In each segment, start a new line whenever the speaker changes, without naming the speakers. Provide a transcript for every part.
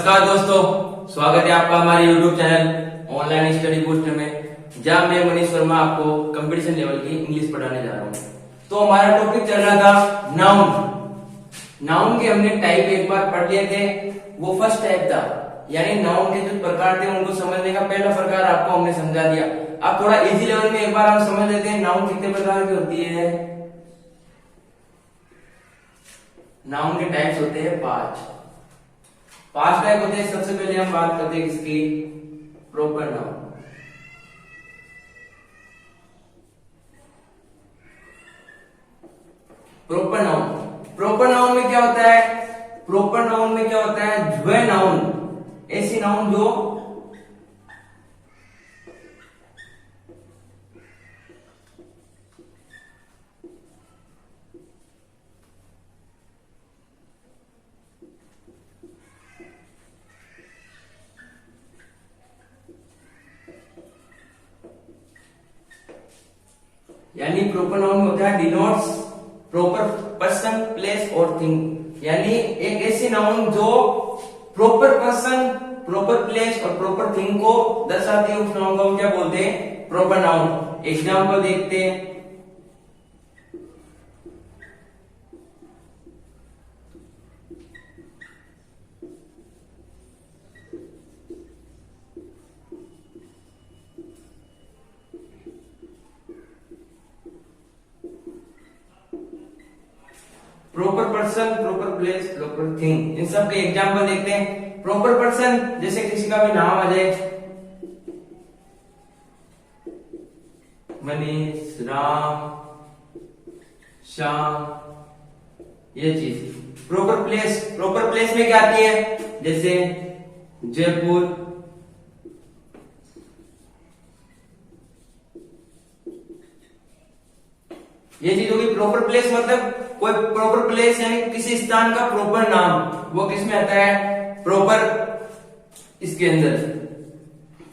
नमस्कार दोस्तों, स्वागत है आपका हमारे YouTube channel online study booster में, जहां मैं मनीष वर्मा आपको कंपटीशन लेवल की इंग्लिश पढ़ाने जा रहा हूं। तो हमारा टॉपिक चल रहा था नाउन। नाउन के हमने टाइप एक बार पढ़ लिए थे, वो फर्स्ट टाइप था, यानी नाउन के जो प्रकार थे उनको समझने का पहला प्रकार आपको हमने समझा दिया। अब थोड़ा इजी लेवल में एक बार हम समझ लेते हैं नाउन कितने प्रकार की होती है। नाउन के टाइप्स होते हैं पांच टाइप होते हैं। सबसे पहले हम बात करते हैं इसकी प्रॉपर नाउन। प्रॉपर नाउन में क्या होता है? प्रॉपर नाउन में क्या होता है? द्वय नाउन, ऐसी नाउन जो यानी प्रॉपर नाउन में होता है डिनोट्स प्रॉपर पर्सन, प्लेस और थिंग। यानी एक ऐसी नाउन जो प्रॉपर पर्सन, प्रॉपर प्लेस और प्रॉपर थिंग को दर्शाती है, उस नाउन को हम क्या बोलते हैं? Proper noun. एग्जांपल देखते हैं। Proper person, proper place, proper thing, इन सब के एग्जांपल देखते हैं। प्रॉपर पर्सन, जैसे किसी का भी नाम आ जाए, मनीष, राम, श्याम, ये चीज। प्रॉपर प्लेस में क्या आती है? जैसे जयपुर, ये चीज होगी प्रॉपर प्लेस। मतलब कोई प्रॉपर प्लेस यानी किसी स्थान का प्रॉपर नाम, वो किस में आता है? प्रॉपर इसके अंदर।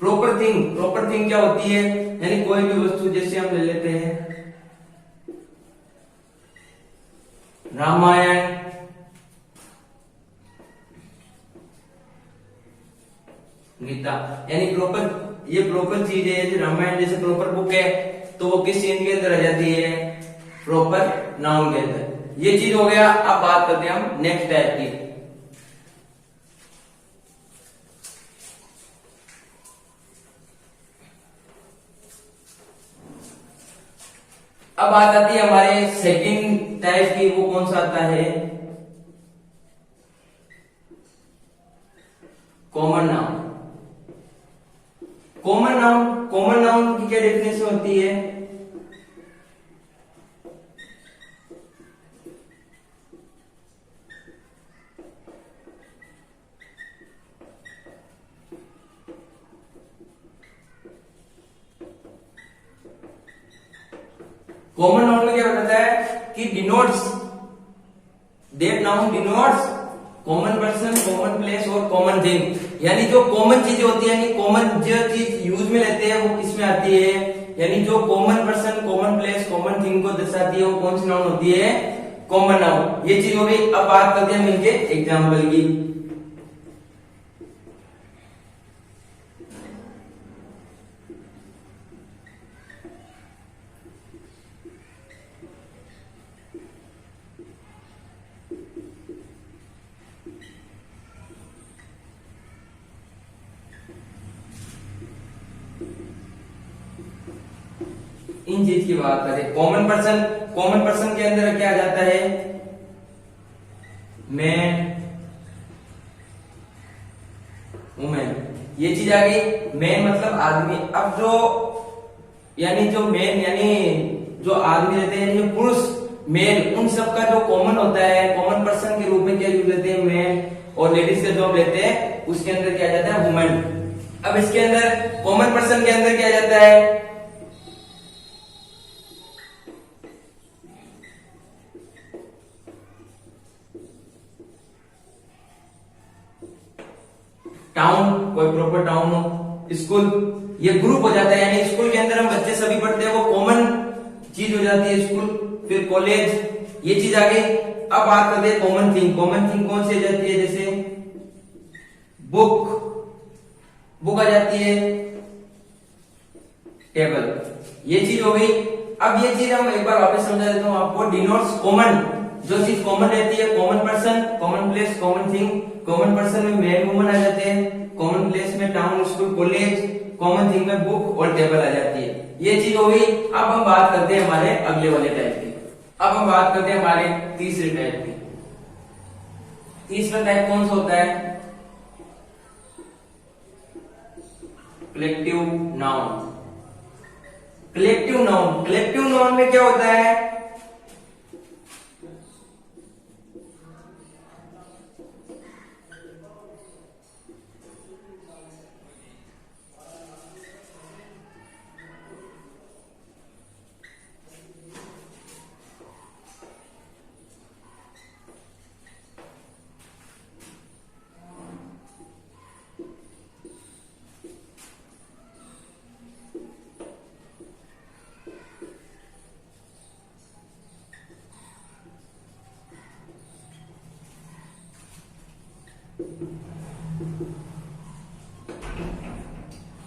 प्रॉपर थिंग क्या होती है? यानी कोई भी वस्तु, जैसे हम ले लेते हैं रामायण, गीता, यानी प्रॉपर, ये प्रॉपर चीज है। जैसे रामायण जैसे प्रॉपर बुक है, तो वो किस चीज के अंदर आ जाती है? प्रॉपर नाउन के अंदर। ये चीज हो गया। अब बात करते हैं हम नेक्स्ट टाइप की। अब बात आती है हमारे सेकंड टाइप की। वो कौन सा आता है? Common noun. कॉमन नाउन की क्या डेफिनेशन होती है? कॉमन नाउन में क्या बताता है कि denotes, that noun denotes common person, common place और कॉमन थिंग। यानी जो कॉमन चीजें होती है, यानी कॉमन जो चीज यूज में लेते हैं, वो किस में आती है? यानी जो common person, common place, common thing को दर्शाती है, वो कौन सी नाउन होती है? Common noun. ये चीज हो गई। अब बात करते हैं इनके एग्जाम्पल की। इन चीज की बात करें, कॉमन पर्सन के अंदर क्या आ जाता है? मैन, वुमेन, ये चीज आ गई। मैन मतलब आदमी। अब जो यानी जो मैन यानी जो आदमी रहते हैं, जो पुरुष, मेल, उन सब का जो कॉमन होता है, कॉमन पर्सन के रूप में क्या यूज लेते हैं? मैन। और लेडीज का जो हम लेते हैं, उसके अंदर क्या आ जाता है? वुमेन। अब इसके अंदर कॉमन पर्सन के अंदर क्या आ जाता है? टाउन, कोई प्रॉपर टाउन हो, स्कूल, ये ग्रुप हो जाता है। यानी स्कूल के अंदर हम बच्चे सभी पढ़ते हैं, वो कॉमन चीज हो जाती है स्कूल। फिर कॉलेज, ये चीज आ गई। अब बात करते हैं कॉमन थिंग। कॉमन थिंग कौन सी आ जाती है? जैसे बुक, बुक आ जाती है टेबल। ये चीज हो गई। अब ये चीज हम एक बार वापस समझा देता हूं आपको। डिनोट्स कॉमन, जो चीज कॉमन रहती है, common person, common place, common thing. Common person में मैन वुमन आ जाते हैं, कॉमन प्लेस में town school college, common thing में बुक और टेबल आ जाती है। ये चीज हो गई। अब हम बात करते हैं हमारे अगले वाले टाइप की। अब हम बात करते हैं हमारे तीसरे टाइप की। तीसरा टाइप कौन सा होता है? Collective noun. Collective noun, collective noun में क्या होता है?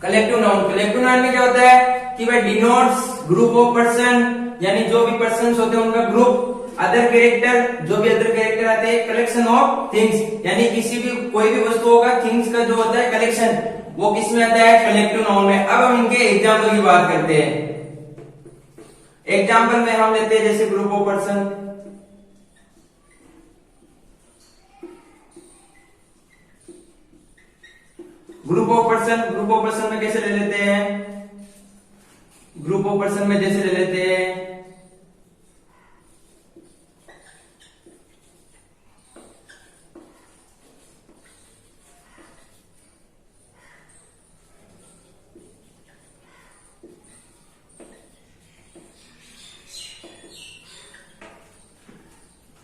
कलेक्टिव नाउन, कलेक्टिव नाउन में क्या होता है कि भाई डिनोट्स ग्रुप ऑफ पर्सन, यानी जो भी पर्सन्स होते हैं उनका ग्रुप। अदर कैरेक्टर, जो भी अदर कैरेक्टर आते हैं। कलेक्शन ऑफ थिंग्स, यानी किसी भी कोई भी वस्तु होगा, थिंग्स का जो होता है कलेक्शन, वो किस में आता है? कलेक्टिव नाउन में। अब हम इनके एग्जाम्पल की बात करते हैं। एग्जाम्पल में हम लेते हैं जैसे group of person. Group of person, group of person में कैसे ले लेते हैं? ग्रुप ऑफ पर्सन में जैसे ले लेते हैं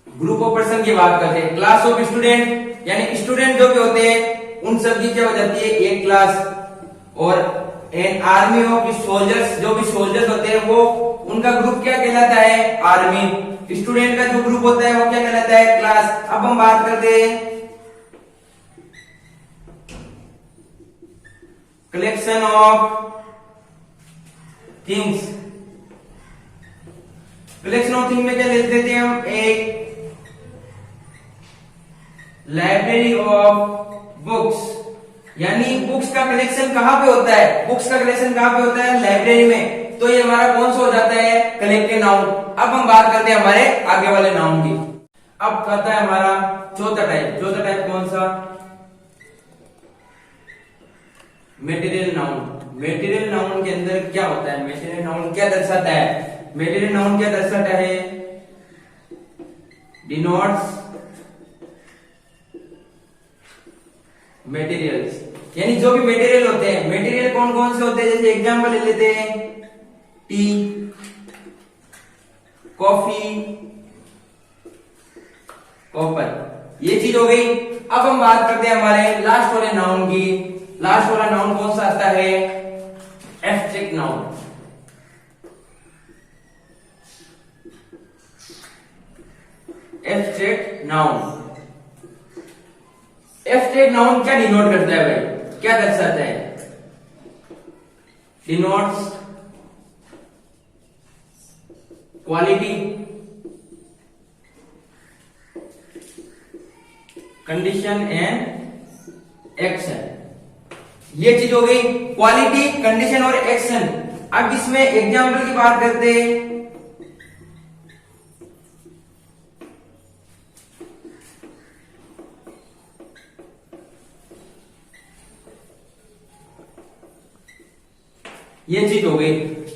ग्रुप ऑफ पर्सन की बात करते हैं। क्लास ऑफ स्टूडेंट, यानी स्टूडेंट जो भी होते हैं उन सब की क्या हो जाती है? एक क्लास। और एन आर्मी ऑफ सोल्जर्स, जो भी सोल्जर्स होते हैं वो उनका ग्रुप क्या कहलाता है? आर्मी। स्टूडेंट का जो ग्रुप होता है वो क्या कहलाता है? क्लास। अब हम बात करते हैं collection of things. Collection of thing में क्या ले लेते हैं हम? एक लाइब्रेरी ऑफ बुक्स, यानी बुक्स का कलेक्शन कहां पे होता है? बुक्स का कलेक्शन कहां पे होता है? लाइब्रेरी में। तो ये हमारा कौन सा हो जाता है? Collective noun. अब हम बात करते हैं हमारे आगे वाले नाउन की। अब आता है हमारा चौथा टाइप। चौथा टाइप कौन सा? Material noun. मेटीरियल नाउन के अंदर क्या होता है? मेटीरियल नाउन क्या दर्शाता है? मेटीरियल नाउन क्या दर्शाता है? डिनोट्स मटेरियल्स, यानी जो भी मटेरियल होते हैं। मटेरियल कौन कौन से होते हैं? जैसे एग्जांपल ले लेते हैं, टी, कॉफी, कॉपर। ये चीज हो गई। अब हम बात करते हैं हमारे लास्ट वाले नाउन की। लास्ट वाला नाउन कौन सा आता है? Abstract noun. Abstract noun. Abstract noun क्या डिनोट करता है भाई? क्या दर्शाता है? Denotes quality, condition and action. ये चीज हो गई क्वालिटी, कंडीशन और एक्शन। अब इसमें एग्जाम्पल की बात करते हैं। ये चीज हो गई।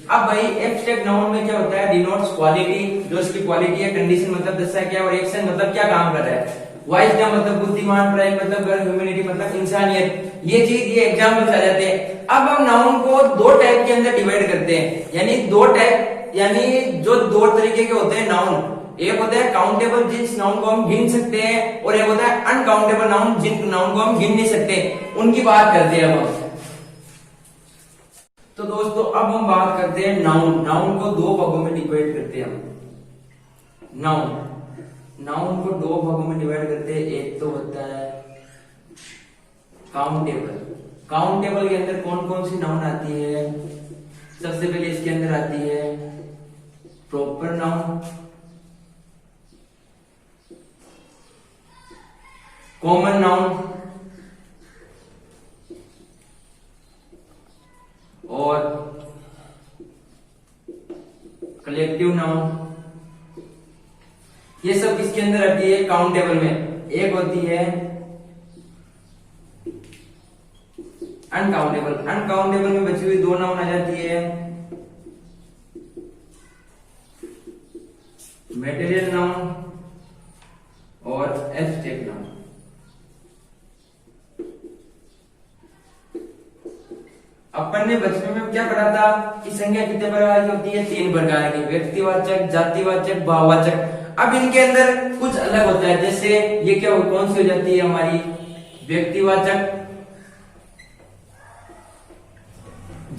अब भाई एब्स्ट्रैक्ट नाउन में क्या होता है? डिनोट्स क्वालिटी, जो इसकी क्वालिटी है। कंडीशन मतलब दर्शाया क्या, और एक्शन मतलब क्या काम कर रहा है। वाइज का मतलब बुद्धिमान, प्राइम मतलब गर्व, ह्यूमैनिटी मतलब इंसानियत। ये चीज, ये एग्जाम्पल आ जाते हैं। अब हम नाउन को दो टाइप के अंदर डिवाइड करते हैं, यानी दो टाइप, यानी जो दो तरीके के होते हैं नाउन। एक होता है काउंटेबल, जिस नाउन को हम गिन सकते हैं, और एक होता है अनकाउंटेबल नाउन, जिन नाउन को हम गिन नहीं सकते। उनकी बात करते हैं हम। तो दोस्तों अब हम बात करते हैं नाउन। नाउन को दो भागों में डिवाइड करते हैं हम। नाउन को दो भागों में डिवाइड करते हैं। एक तो होता है काउंटेबल। काउंटेबल के अंदर कौन कौन सी नाउन आती है? सबसे पहले इसके अंदर आती है प्रॉपर नाउन, कॉमन नाउन और कलेक्टिव नाउन। ये सब इसके अंदर आती है काउंटेबल में। एक होती है अनकाउंटेबल। अनकाउंटेबल में बची हुई दो नाउन आ जाती है मटेरियल नाउन और एब्स्ट्रैक्ट नाउन। अपन ने बचपन में क्या पढ़ा था कि संज्ञा कितने प्रकार की होती है? 3 प्रकार की, व्यक्तिवाचक, जातिवाचक, भाववाचक। अब इनके अंदर कुछ अलग होता है। जैसे ये क्या कौन सी हो जाती है हमारी? व्यक्तिवाचक,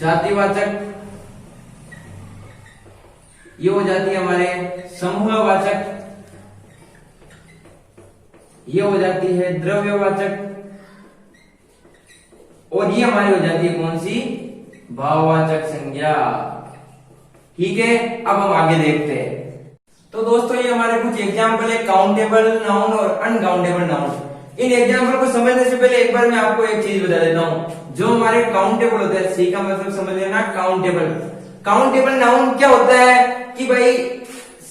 जातिवाचक, ये हो जाती है हमारे समूहवाचक, ये हो जाती है द्रव्यवाचक और ये हमारी हो जाती है कौन सी? भाववाचक संज्ञा। ठीक है, अब हम आगे देखते हैं। तो दोस्तों ये हमारे कुछ एग्जाम्पल है काउंटेबल नाउन और अनकाउंटेबल नाउन। इन एग्जाम्पल को समझने से पहले एक बार मैं आपको एक चीज बता देता हूं। जो हमारे काउंटेबल होता है, सी का मतलब समझ लेना काउंटेबल। काउंटेबल नाउन क्या होता है कि भाई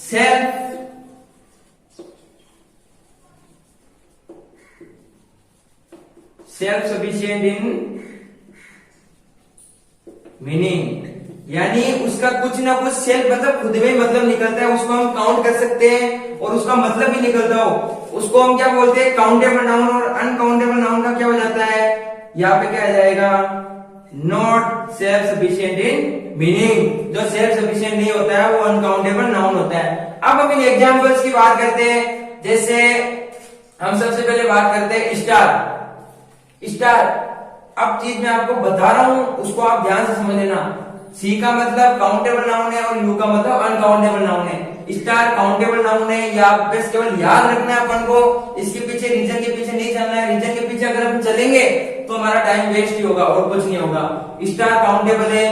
सेल्फ सफिशिएंट इन मीनिंग, यानी उसका कुछ ना कुछ सेल्फ मतलब खुद में मतलब निकलता है, उसको हम काउंट कर सकते हैं और उसका मतलब भी निकलता हो, उसको हम क्या बोलते हैं? Countable noun. और अनकाउंटेबल नाउन का क्या हो जाता है? यहाँ पे क्या आ जाएगा? Not self sufficient in meaning. जो सेल्फ सफिशिएंट नहीं होता है वो अनकाउंटेबल नाउन होता है। अब हम इन एग्जाम्पल्स की बात करते हैं। जैसे हम सबसे पहले बात करते हैं स्टार। स्टार, अब चीज मैं आपको बता रहा हूं उसको आप ध्यान से समझ लेना। सी का मतलब काउंटेबल नाउन है और यू का मतलब अनकाउंटेबल नाउन है। स्टार काउंटेबल नाउन है, या बस केवल याद रखना है अपन को। इसके पीछे रीजन के पीछे नहीं चलना है। रीजन के पीछे अगर हम चलेंगे तो हमारा टाइम वेस्ट ही होगा और कुछ नहीं होगा। स्टार काउंटेबल है,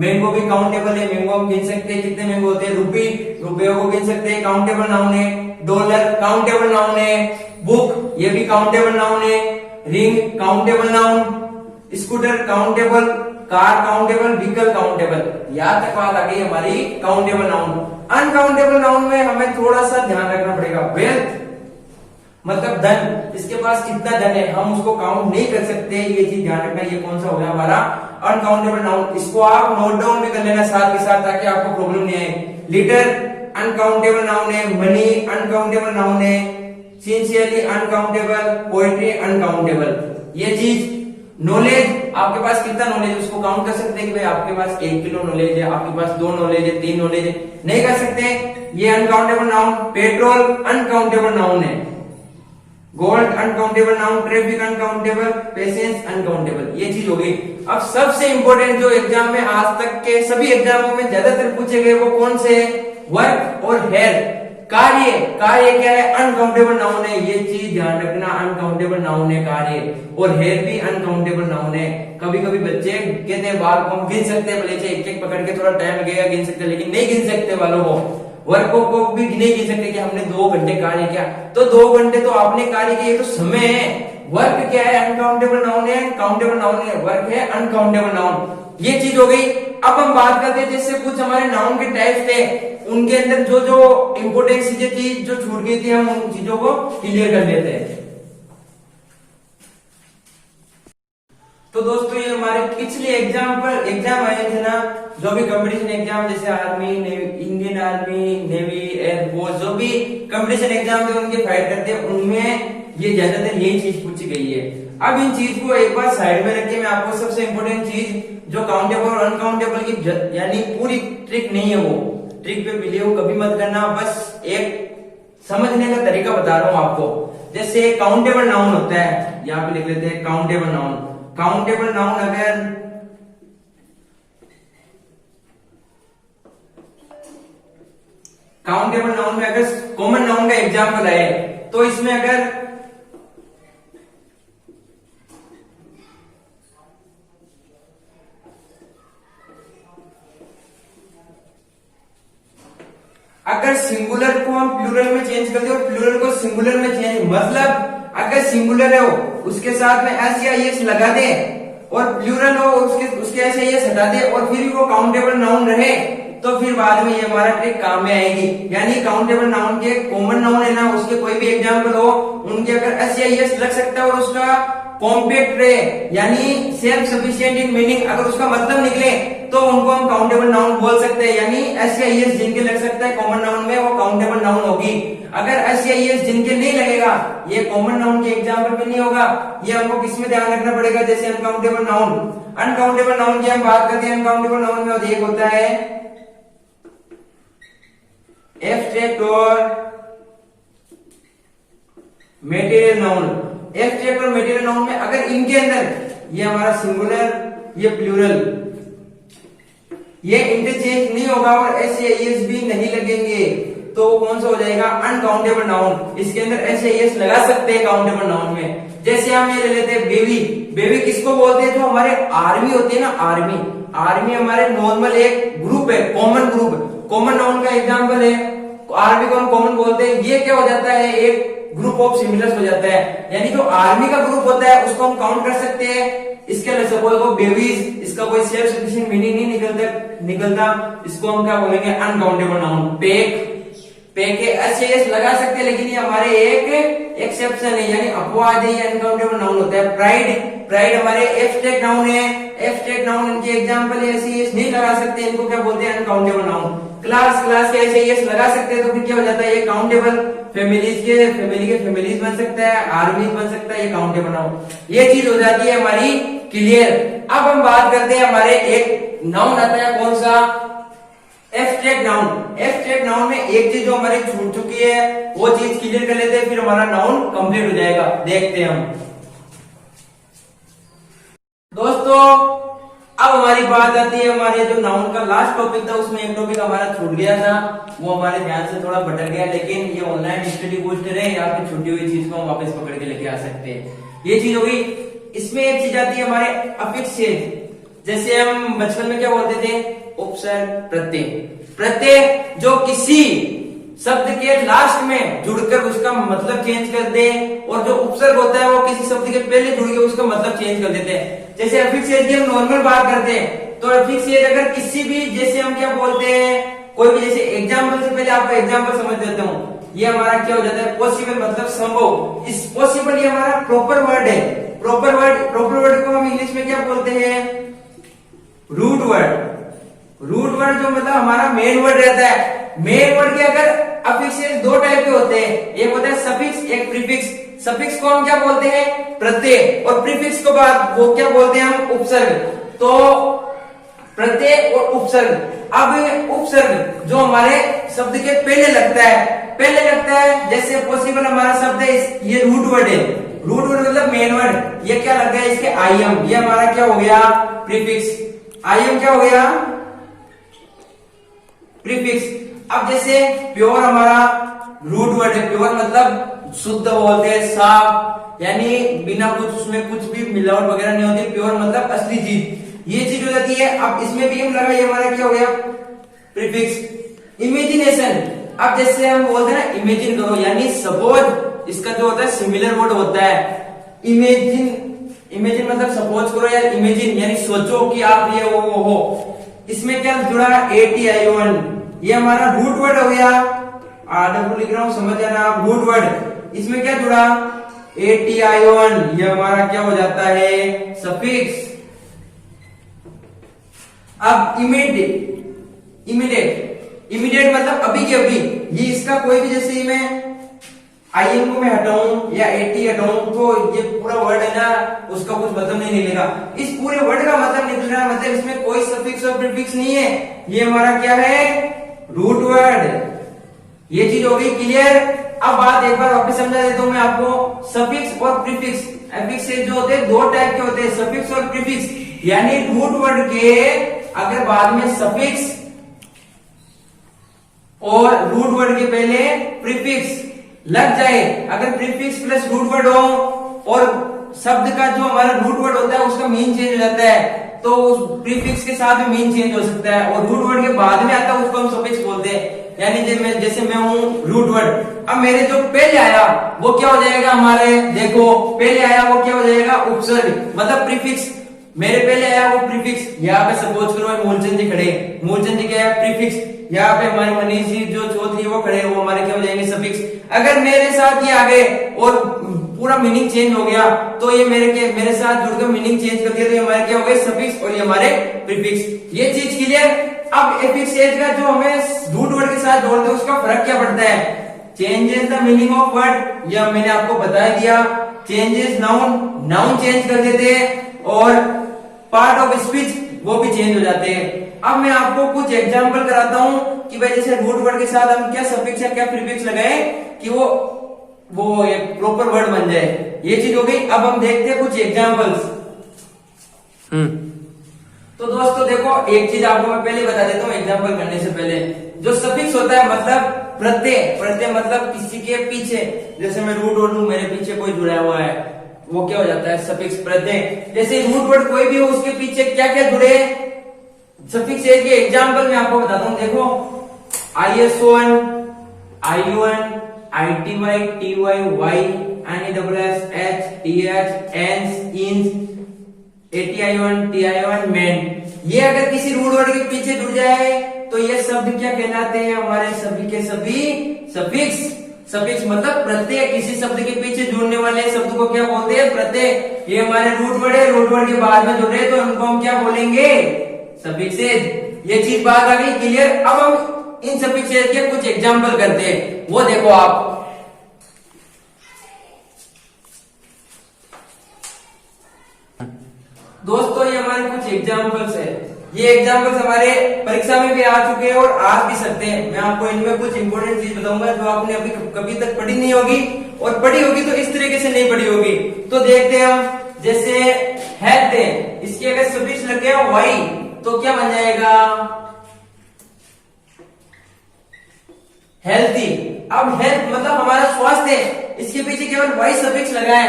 मैंगो भी काउंटेबल है, मैंगो हम गिन सकते हैं कितने मैंगो होते हैं। रुपी, रुपयों को गिन सकते हैं, काउंटेबल नाउन है। डॉलर काउंटेबल नाउन है। बुक ये भी काउंटेबल नाउन है। Ring countable noun. Scooter countable, car countable, vehicle countable. यहां तक बात आ गई हमारी काउंटेबल नाउन। अनकाउंटेबल नाउन में हमें थोड़ा सा ध्यान रखना पड़ेगा। वेल्थ मतलब धन, इसके पास कितना धन है हम उसको काउंट नहीं कर सकते, ये चीज ध्यान रखना। ये कौन सा हो गया हमारा अनकाउंटेबल नाउन। इसको आप नोट डाउन भी कर लेना साथ के साथ ताकि आपको प्रॉब्लम नहीं आए। लीटर अनकाउंटेबल नाउन है। मनी अनकाउंटेबल नाउन है। Sincerely uncountable. Poetry uncountable. ये चीज नॉलेज, आपके पास कितना नॉलेज है उसको काउंट कर सकते हैं कि भाई आपके पास 1 किलो नॉलेज है, आपके पास 2 नॉलेज है, 3 नॉलेज है, नहीं कर सकते, ये uncountable noun. Petrol uncountable noun है। Gold uncountable noun. Traffic uncountable. Patience uncountable. ये चीज हो गई। अब सबसे इंपॉर्टेंट जो एग्जाम में आज तक के सभी एग्जामों में ज्यादातर पूछे गए वो कौन से? वर्क और हेल्थ। कार्य, कार्य क्या है? अनकाउंटेबल नाउन है। ये चीज ध्यान रखना, अनकाउंटेबल नाउन है कार्य। और हेयर भी अनकाउंटेबल नाउन है। कभी कभी बच्चे कहते हैं बाल को हम गिन सकते हैं, भले से एक एक पकड़ के थोड़ा टाइम लगेगा गिन सकते हैं, लेकिन नहीं गिन सकते बालों को। वर्क को भी नहीं गिन सकते कि हमने 2 घंटे कार्य किया, तो 2 घंटे तो आपने कार्य किया, तो समय है। वर्क क्या है? अनकाउंटेबल नाउन है। काउंटेबल नाउन है। वर्क है अनकाउंटेबल नाउन। ये चीज हो गई। अब हम बात करते हैं जैसे कुछ हमारे नाउन के टाइप्स थे, उनके अंदर जो जो इंपोर्टेंट चीजें थी जो छूट गई थी हम उन चीजों को क्लियर कर लेते हैं। तो दोस्तों ये हमारे पिछले एग्जाम आए थे ना, जो भी कंपटीशन एग्जाम जैसे army, Indian army, navy, air force, जो भी कंपटीशन एग्जाम थे उनके फाइट करते हैं, उनमें ये ज्यादातर यही चीज पूछी गई है। अब इन चीज को एक बार साइड में रख के मैं आपको सबसे इंपोर्टेंट चीज जो काउंटेबल और अनकाउंटेबल की यानी पूरी ट्रिक नहीं है, वो ट्रिक पे बिलीव कभी मत करना, बस एक समझने का तरीका बता रहा हूं आपको। जैसे काउंटेबल नाउन होता है, यहां पे लिख लेते हैं काउंटेबल नाउन। काउंटेबल नाउन अगर काउंटेबल नाउन में अगर कॉमन नाउन का एग्जाम्पल है तो इसमें अगर अगर सिंगुलर को हम प्लूरल में चेंज कर दे और प्लूरल को सिंगुलर में चेंज, मतलब अगर सिंगुलर है वो उसके साथ में एस या एस लगा दे और प्लूरल हो उसके एस या एस हटा दे और फिर भी वो काउंटेबल नाउन रहे, तो फिर बाद में ये हमारा ट्रिक काम में आएगी। यानी काउंटेबल नाउन के कॉमन नाउन है ना, उसके कोई भी एग्जांपल हो, उनके अगर एस या एस लग सकता है और उसका कॉम्पैक्ट रहे यानी सेल्फ सफिशिएंट इन मीनिंग, अगर उसका मतलब निकले तो उनको हम काउंटेबल नाउन बोल सकते हैं। यानी एस या एस जिनके लग सकता है कॉमन नाउन में वो काउंटेबल नाउन होगी। अगर एस या एस जिनके नहीं लगेगा, ये कॉमन नाउन के एग्जांपल में नहीं होगा, ये हमको किस में ध्यान रखना पड़ेगा, जैसे अनकाउंटेबल नाउन। अनकाउंटेबल नाउन की हम बात करते हैं, अनकाउंटेबल नाउन में एक होता है एब्स्ट्रैक्ट और मटेरियल नाउन। एब्स्ट्रैक्ट और मटेरियल नाउन में अगर इनके अंदर ये हमारा सिंगुलर ये प्लूरल ये इंटरचेंज नहीं होगा और एस या एस भी नहीं लगेंगे, तो वो कौन सा हो जाएगा, अनकाउंटेबल नाउन। इसके अंदर एस या एस लगा सकते हैं काउंटेबल नाउन में। जैसे हम ये ले लेते हैं बेबी। बेबी किसको बोलते हैं, जो हमारे आर्मी होती है ना, आर्मी। आर्मी हमारे नॉर्मल एक ग्रुप है, कॉमन ग्रुप, कॉमन नाउन का एग्जाम्पल है। आर्मी को हम कॉमन बोलते हैं, ये क्या हो जाता है, एक ग्रुप ऑफ सिमिलर्स हो जाता है। यानी जो आर्मी का ग्रुप होता है उसको हम काउंट कर सकते हैं। इसके अलावा सपोज को बेबीज, इसका कोई सेल्फ सफिशिएंट मीनिंग नहीं निकलता, इसको हम क्या बोलेंगे, अनकाउंटेबल नाउन। पेक, पेक के एस लगा सकते हैं, लेकिन ये हमारे एक एक्सेप्शन है, यानी अपवाद है, ये अनकाउंटेबल नाउन होता है। प्राइड, प्राइड हमारे एब्स्ट्रैक्ट नाउन है, एब्स्ट्रैक्ट नाउन इनके एग्जांपल है, एस नहीं लगा सकते, इनको क्या बोलते हैं, अनकाउंटेबल नाउन। क्लास, क्लास के एस लगा सकते हैं तो फिर क्या हो जाता है, ये काउंटेबल। फैमिलीज के फैमिलीज बन सकता है, आर्मीज बन सकता है, ये काउंटेबल नाउन। ये चीज हो जाती है हमारी क्लियर। अब हम बात करते हैं, हमारे एक नाउन आता है, कौन सा, एब्स्ट्रैक्ट नाउन। एब्स्ट्रैक्ट नाउन में एक चीज जो हमारी छूट चुकी है वो चीज क्लियर कर लेते हैं, फिर हमारा नाउन कंप्लीट हो जाएगा। देखते हैं हम दोस्तों। अब हमारी बात आती है, हमारे जो नाउन का लास्ट टॉपिक था उसमें एक टॉपिक हमारा छूट गया था, वो हमारे ध्यान से थोड़ा भटक गया, लेकिन ये ऑनलाइन स्टडी बूस्टर है, यहाँ पे छूटी हुई चीज को हम वापस पकड़ के लेके आ सकते हैं। ये चीज होगी। इसमें एक चीज आती है हमारे अफिक्स सेज। जैसे हम बचपन में क्या बोलते थे, उपसर्ग, प्रत्यय। प्रत्यय जो किसी शब्द के लास्ट में जुड़कर उसका मतलब चेंज कर दे, और जो उपसर्ग होता है वो किसी शब्द के पहले जुड़ के उसका मतलब चेंज कर देते हैं। जैसे अफिक्स सेज की हम नॉर्मल बात करते हैं, तो अफिक्स सेज अगर किसी भी, जैसे हम क्या बोलते हैं, कोई भी, जैसे एग्जाम्पल से पहले आपको एग्जाम्पल समझ देता हूँ। ये हमारा क्या हो जाता है, पॉसिबल मतलब संभव। इस पॉसिबल ये हमारा प्रॉपर वर्ड है। प्रॉपर वर्ड को हम इंग्लिश में क्या बोलते हैं, रूट वर्ड। रूट वर्ड जो मतलब हमारा मेन वर्ड रहता है। मेन वर्ड के अगर अफिक्सेस दो टाइप के होते हैं, एक होता है सफिक्स, एक प्रीफिक्स। सफिक्स को हम क्या बोलते हैं, प्रत्यय, और प्रीफिक्स को बाद वो क्या बोलते हैं हम, उपसर्ग। तो प्रत्यय और उपसर्ग। अब उपसर्ग जो हमारे शब्द के पहले लगता है, जैसे पॉसिबल हमारा शब्द है, ये रूट वर्ड है। रूट वर्ड मतलब मेन वर्ड, ये क्या लग गया, इसके आई एम, ये हमारा क्या हो गया, प्रीफिक्स। आई एम क्या हो गया, प्रीफिक्स। अब जैसे प्योर हमारा रूट वर्ड है, प्योर मतलब शुद्ध बोलते हैं, साफ, यानी बिना कुछ उसमें कुछ भी मिलावट वगैरह नहीं होती, प्योर मतलब असली चीज, ये चीज हो जाती है। अब इसमें भी हम लगा, ये हमारा क्या हो गया, प्रीफिक्स। इमेजिनेशन, अब जैसे हम बोलते हैं ना, इमेजिन करो, यानी सपोज, इसका जो होता है सिमिलर वर्ड होता है इमेजिन। इमेजिन मतलब सपोज करो या इमेजिन, यानी सोचो कि आप ये वो हो। इसमें क्या जुड़ा, ATION, ये हमारा रूट वर्ड हो गया। आडब्ल्यू लिख रहा हूं, समझ जाना आप, रूट वर्ड। इसमें क्या जुड़ा, ATION, ये हमारा क्या हो जाता है, सफिक्स। अब इमीडिएट मतलब अभी के अभी, ये इसका कोई भी, जैसे मैं IN को मैं हटाऊं या AT हटाऊं, तो ये पूरा वर्ड है ना, उसका कुछ मतलब नहीं निकलेगा। इस पूरे वर्ड का मतलब निकल रहा है, मतलब इसमें कोई सफिक्स और प्रीफिक्स नहीं है, ये हमारा क्या है, रूट वर्ड। ये चीज हो गई क्लियर। अब बात एक बार वापस समझा देता हूं मैं आपको, सफिक्स और प्रीफिक्स। अफिक्स जो होते हैं दो टाइप के होते हैं, सफिक्स और प्रीफिक्स। यानी रूट वर्ड के अगर बाद में सफिक्स और रूट वर्ड के पहले प्रीफिक्स लग जाए, अगर प्रीफिक्स प्लस रूट वर्ड हो और शब्द का जो हमारा रूट वर्ड होता है उसका मीन चेंज हो जाता है, तो उस प्रीफिक्स के साथ में मीन चेंज हो सकता है, और रूट वर्ड के बाद में आता है उसको हम सफिक्स बोलते हैं। यानी जैसे मैं हूँ रूट वर्ड। अब मेरे जो पहले आया वो क्या हो जाएगा हमारे, देखो पहले आया वो क्या हो जाएगा उपसर्ग मतलब प्रीफिक्स। मेरे पहले आया वो प्रीफिक्स, यहाँ पे सपोज करो मूलचंद जी खड़े, मूलचंद जी क्या है प्रीफिक्स। यहाँ पे हमारे मनीष जी जो चौधरी वो खड़े, वो हमारे क्या हो जाएंगे सफिक्स। अगर मेरे साथ ये आ गए और पूरा मीनिंग चेंज हो गया तो ये मेरे साथ जुड़कर मीनिंग चेंज कर दिया तो ये हमारे क्या हो गए सफिक्स और ये हमारे प्रीफिक्स। ये चीज क्लियर। अब एफिक्स एज का जो हमें रूट वर्ड के साथ जोड़ते हैं उसका फर्क क्या पड़ता है, changes the meaning of word, यह मैंने आपको बता दिया। चेंजेस नाउन चेंज कर देते हैं और पार्ट ऑफ स्पीच वो भी चेंज हो जाते हैं। अब मैं आपको कुछ एग्जांपल कराता हूं कि भाई जैसे रूट वर्ड के साथ हम क्या सफिक्स या क्या प्रीफिक्स लगाए कि वो एक प्रॉपर वर्ड बन जाए। ये चीज हो गई। अब हम देखते हैं कुछ एग्जांपल्स। तो दोस्तों देखो एक चीज आपको मैं पहले बता देता हूँ एग्जांपल करने से पहले। जो सफिक्स होता है मतलब प्रत्यय मतलब किसी के पीछे, जैसे मैं रूट वर्ड हूं मेरे पीछे कोई जुड़ा हुआ है वो क्या हो जाता है सफिक्स प्रत्यय। जैसे रूट वर्ड कोई भी हो उसके पीछे क्या क्या जुड़े सफिक्स है। के एग्जांपल मैं आपको बताता हूँ। देखो ISO1, IU1, ITY, TY, Y, NESS, H, TH, ANS, INS, ATI1, TI1, MEN। ये अगर किसी रूट वर्ड के पीछे जुड़ जाए तो ये शब्द क्या कहलाते हैं हमारे सभी के सभी सफिक्स। सफिक्स मतलब प्रत्यय, किसी शब्द के पीछे जुड़ने वाले शब्द को क्या बोलते हैं प्रत्यय। ये हमारे रूट वर्ड है, रूट वर्ड के बाद में जुड़े तो उनको हम क्या बोलेंगे सफिक्सेज। ये चीज बात आ गई क्लियर। अब हम इन सफिक्सेज के कुछ एग्जांपल करते हैं, वो देखो आप। दोस्तों ये हमारे कुछ एग्जांपल्स है। ये एग्जांपल्स हमारे परीक्षा में भी आ चुके हैं और आ भी सकते हैं। मैं आपको इनमें कुछ इंपॉर्टेंट चीज बताऊंगा जो आपने अभी कभी तक पढ़ी नहीं होगी, और पढ़ी होगी तो इस तरीके से नहीं पढ़ी होगी। तो देखते हैं हम, जैसे हेल्थ है, इसके अगर सफिक्स लग गया वाई तो क्या बन जाएगा हेल्थी। अब हेल्थ मतलब हमारा स्वास्थ्य है, इसके पीछे केवल वाई सफिक्स लगा है,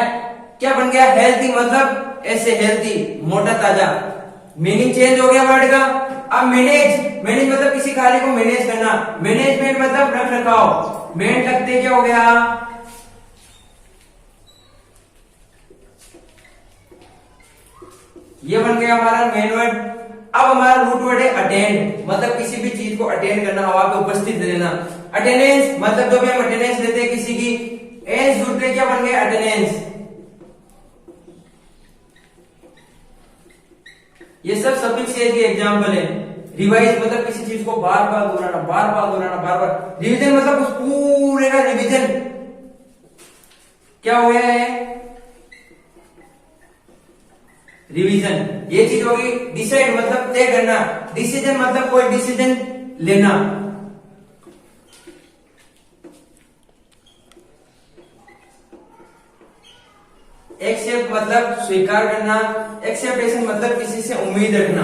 क्या बन गया हेल्थी मतलब ऐसे हेल्थी मोटा ताजा। मीनिंग चेंज हो गया वर्ड का। अब मैनेज मतलब किसी कार्य को मैनेज करना, मैनेजमेंट मतलब रख रखाव, मेन लगते क्या हो गया ये बन गया हमारा मेन वर्ड। अब हमारा रूट वर्ड है अटेंड, मतलब किसी भी चीज को अटेंड करना, वहां पे उपस्थित रहना। अटेंडेंस मतलब जो भी हम अटेंडेंस लेते हैं किसी की, एस जुड़ के क्या बन गया अटेंडेंस। ये सब सफिक्स के एग्जांपल है। रिवाइज मतलब किसी चीज को बार बार दोहराना, बार बार। रिवीजन मतलब उस पूरे का रिवीजन क्या हो गया है रिवीजन। ये चीज होगी। डिसाइड मतलब तय करना, डिसीजन मतलब कोई डिसीजन लेना। एक्सेप्ट मतलब स्वीकार करना, एक्सेप्टेशन मतलब किसी से उम्मीद रखना।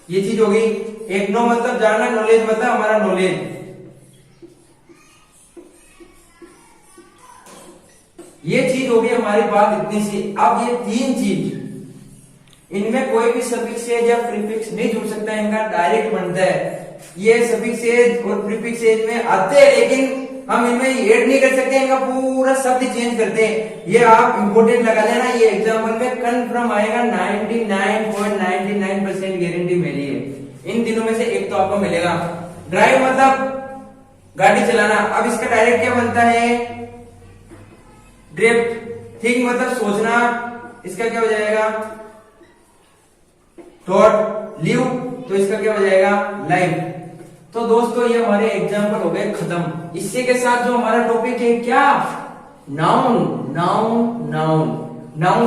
ये चीज होगी। एक नो मतलब जानना, नॉलेज मतलब हमारा नॉलेज। ये चीज होगी हमारी बात इतनी सी। अब ये तीन चीज, इनमें कोई भी सफिक्सेज या प्रीफिक्स नहीं जुड़ सकता, इनका डायरेक्ट बनता है। ये सफिक्सेज और प्रीफिक्सेज में आते हैं लेकिन हम इनमें ऐड नहीं कर सकते, इनका पूरा शब्द चेंज करते हैं। ये आप इंपोर्टेंट लगा लेना, ये एग्जाम्पल में कंफर्म आएगा। 99.99% गारंटी मिली है। इन तीनों में से एक तो आपको मिलेगा। ड्राइव मतलब गाड़ी चलाना। अब इसका डायरेक्ट क्या बनता है ड्रिफ्ट। थिंक मतलब सोचना, इसका क्या हो जाएगा थॉट। लिव तो इसका क्या हो जाएगा लाइफ। तो दोस्तों ये हमारे एग्जाम्पल हो गए खत्म। इससे के साथ जो हमारा टॉपिक है क्या नाउन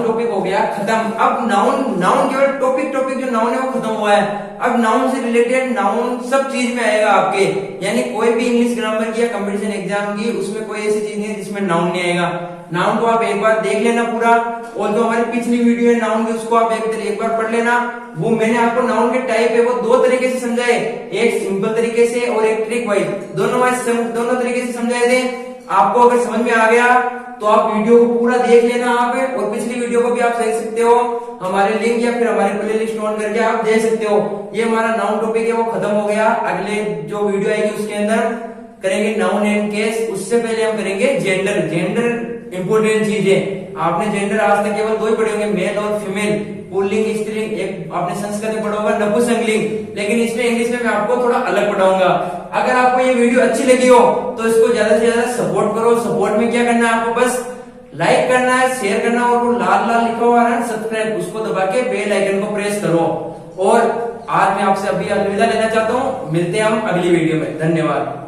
टॉपिक हो गया खत्म। अब नाउन केवल टॉपिक जो नाउन है वो खत्म हुआ है। अब नाउन से रिलेटेड नाउन सब चीज में आएगा आपके, यानी कोई भी इंग्लिश ग्रामर की या कंपटीशन एग्जाम की उसमें कोई ऐसी चीज नहीं है जिसमें नाउन नहीं आएगा। नाउन को आप एक बार देख लेना पूरा, और जो हमारी पिछली वीडियो है नाउन की उसको आप एक बार पढ़ लेना। वो मैंने आपको नाउन के टाइप है वो दो तरीके से समझाए, एक सिंपल तरीके से और एक ट्रिक वाइज। दोनों तरीके से समझाए थे। आपको अगर समझ में आ गया तो आप वीडियो को पूरा देख लेना यहाँ पे, और पिछली वीडियो को भी आप देख सकते हो, हमारे लिंक या फिर हमारे प्ले लिस्ट ऑन करके आप देख सकते हो। ये हमारा नाउन टॉपिक है वो खत्म हो गया। अगले जो वीडियो आएगी उसके अंदर करेंगे नाउन एंड केस। उससे पहले हम करेंगे जेंडर। जेंडर इंपोर्टेंट चीज है। आपने जेंडर आज तक केवल दो ही पढ़े होंगे, मेल और फीमेल, पुल्लिंग स्त्रीलिंग। एक आपने संस्कृत में पढ़ा होगा नपुंसकलिंग, लेकिन इसमें इंग्लिश में मैं आपको थोड़ा अलग पढ़ाऊंगा। अगर आपको ये वीडियो अच्छी लगी हो तो इसको ज्यादा से ज्यादा सपोर्ट करो। सपोर्ट में क्या करना है, आपको बस लाइक करना है, शेयर करना, और वो लाल लाल लिखा हुआ है सब्सक्राइब, उसको दबा के बेल आइकन को प्रेस करो। और आज मैं आपसे अभी अलविदा लेना चाहता हूँ। मिलते हैं हम अगली वीडियो में। धन्यवाद।